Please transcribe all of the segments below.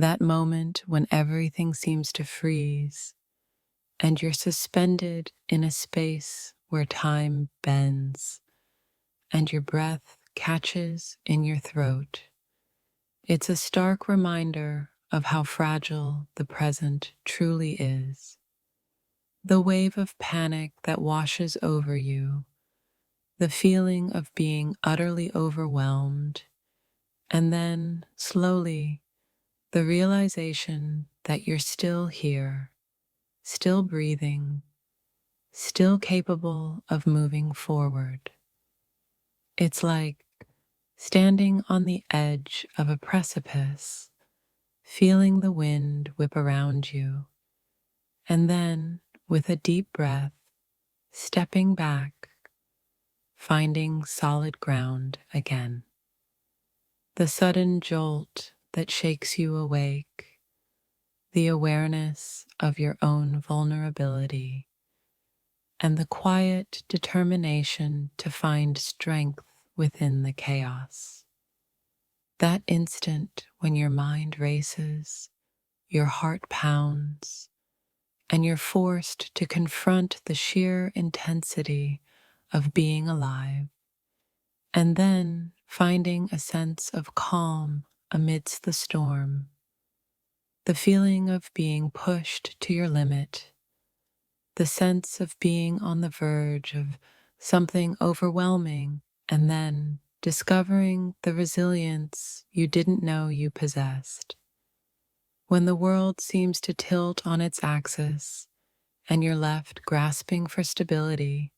That moment when everything seems to freeze and you're suspended in a space where time bends and your breath catches in your throat. It's a stark reminder of how fragile the present truly is. The wave of panic that washes over you, the feeling of being utterly overwhelmed, and then, slowly, the realization that you're still here, still breathing, still capable of moving forward. It's like standing on the edge of a precipice, feeling the wind whip around you, and then, with a deep breath, stepping back, finding solid ground again. The sudden jolt that shakes you awake, the awareness of your own vulnerability, and the quiet determination to find strength within the chaos. That instant when your mind races, your heart pounds, and you're forced to confront the sheer intensity of being alive, and then finding a sense of calm amidst the storm, the feeling of being pushed to your limit, the sense of being on the verge of something overwhelming, and then discovering the resilience you didn't know you possessed. When the world seems to tilt on its axis and you're left grasping for stability,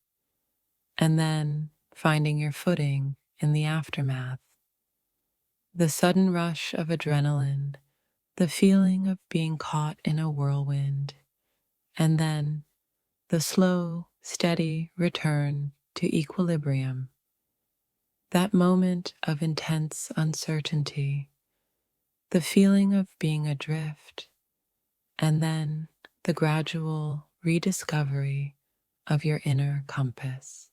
and then finding your footing in the aftermath. The sudden rush of adrenaline, the feeling of being caught in a whirlwind, and then the slow, steady return to equilibrium. That moment of intense uncertainty, the feeling of being adrift, and then the gradual rediscovery of your inner compass.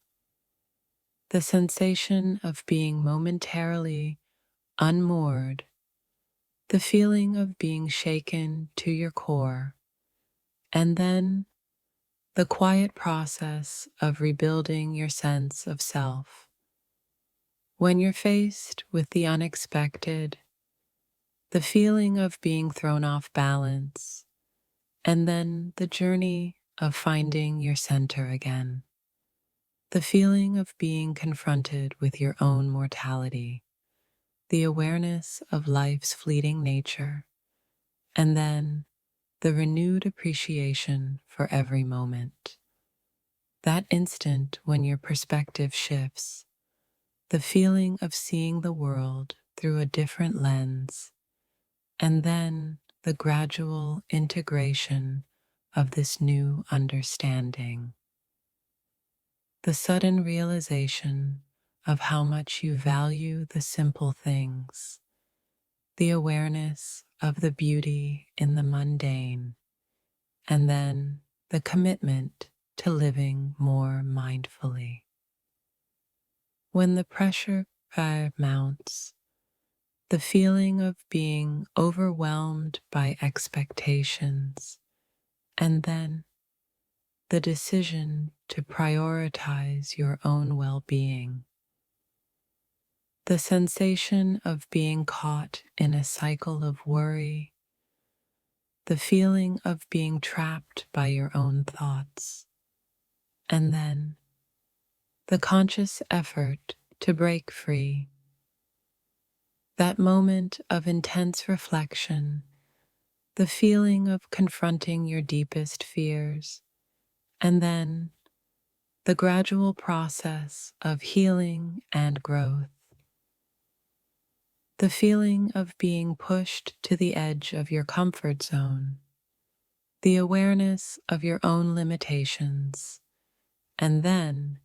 The sensation of being momentarily unmoored, the feeling of being shaken to your core, and then the quiet process of rebuilding your sense of self. When you're faced with the unexpected, the feeling of being thrown off balance, and then the journey of finding your center again. The feeling of being confronted with your own mortality, the awareness of life's fleeting nature, and then the renewed appreciation for every moment. That instant when your perspective shifts, the feeling of seeing the world through a different lens, and then the gradual integration of this new understanding. The sudden realization of how much you value the simple things, the awareness of the beauty in the mundane, and then the commitment to living more mindfully. When the pressure mounts, the feeling of being overwhelmed by expectations, and then the decision to prioritize your own well-being. The sensation of being caught in a cycle of worry, the feeling of being trapped by your own thoughts, and then the conscious effort to break free. That moment of intense reflection, the feeling of confronting your deepest fears, and then the gradual process of healing and growth. The feeling of being pushed to the edge of your comfort zone, the awareness of your own limitations, and then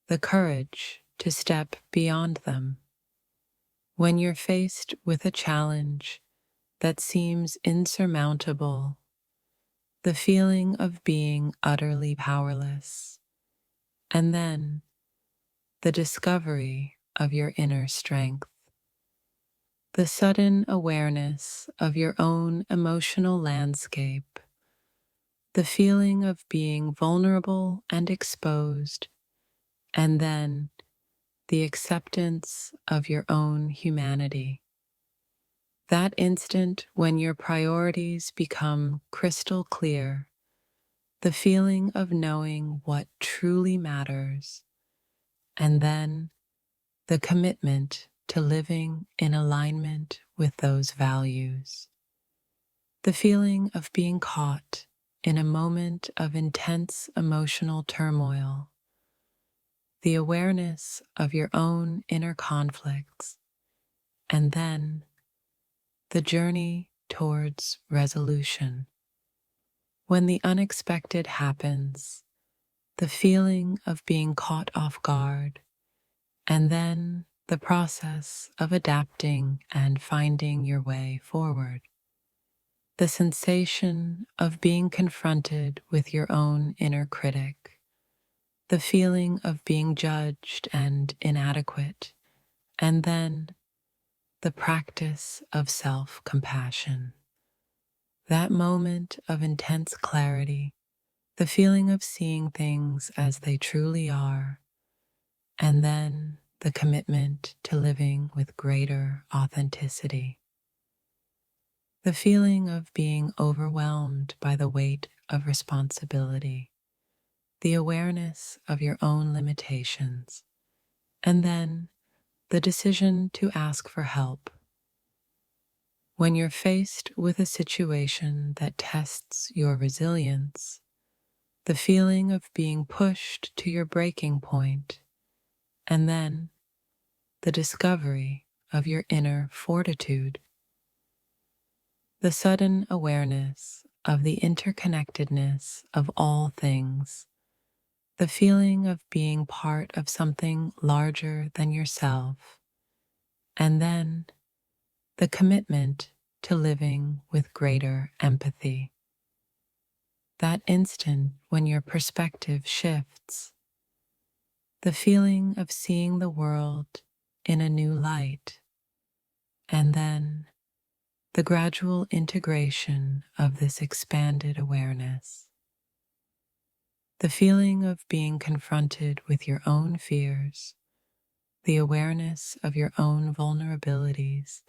the courage to step beyond them. When you're faced with a challenge that seems insurmountable, the feeling of being utterly powerless, and then the discovery of your inner strength. the sudden awareness of your own emotional landscape, the feeling of being vulnerable and exposed, and then the acceptance of your own humanity. That instant when your priorities become crystal clear, the feeling of knowing what truly matters, and then the commitment to living in alignment with those values. The feeling of being caught in a moment of intense emotional turmoil, the awareness of your own inner conflicts, and then the journey towards resolution. When the unexpected happens, the feeling of being caught off guard, and then the process of adapting and finding your way forward. The sensation of being confronted with your own inner critic, the feeling of being judged and inadequate, and then the practice of self-compassion. That moment of intense clarity, the feeling of seeing things as they truly are, and then the commitment to living with greater authenticity. The feeling of being overwhelmed by the weight of responsibility, the awareness of your own limitations, and then the decision to ask for help. When you're faced with a situation that tests your resilience, the feeling of being pushed to your breaking point, and then the discovery of your inner fortitude. The sudden awareness of the interconnectedness of all things, the feeling of being part of something larger than yourself, and then the commitment to living with greater empathy. That instant when your perspective shifts, the feeling of seeing the world in a new light, and then the gradual integration of this expanded awareness. The feeling of being confronted with your own fears, the awareness of your own vulnerabilities,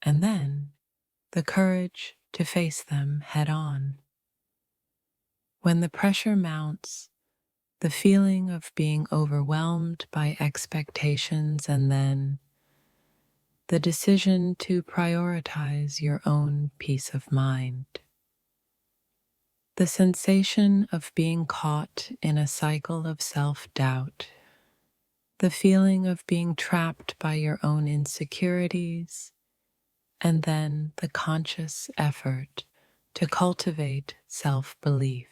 and then the courage to face them head on. When the pressure mounts, the feeling of being overwhelmed by expectations, and then the decision to prioritize your own peace of mind. The sensation of being caught in a cycle of self-doubt, the feeling of being trapped by your own insecurities, and then the conscious effort to cultivate self-belief.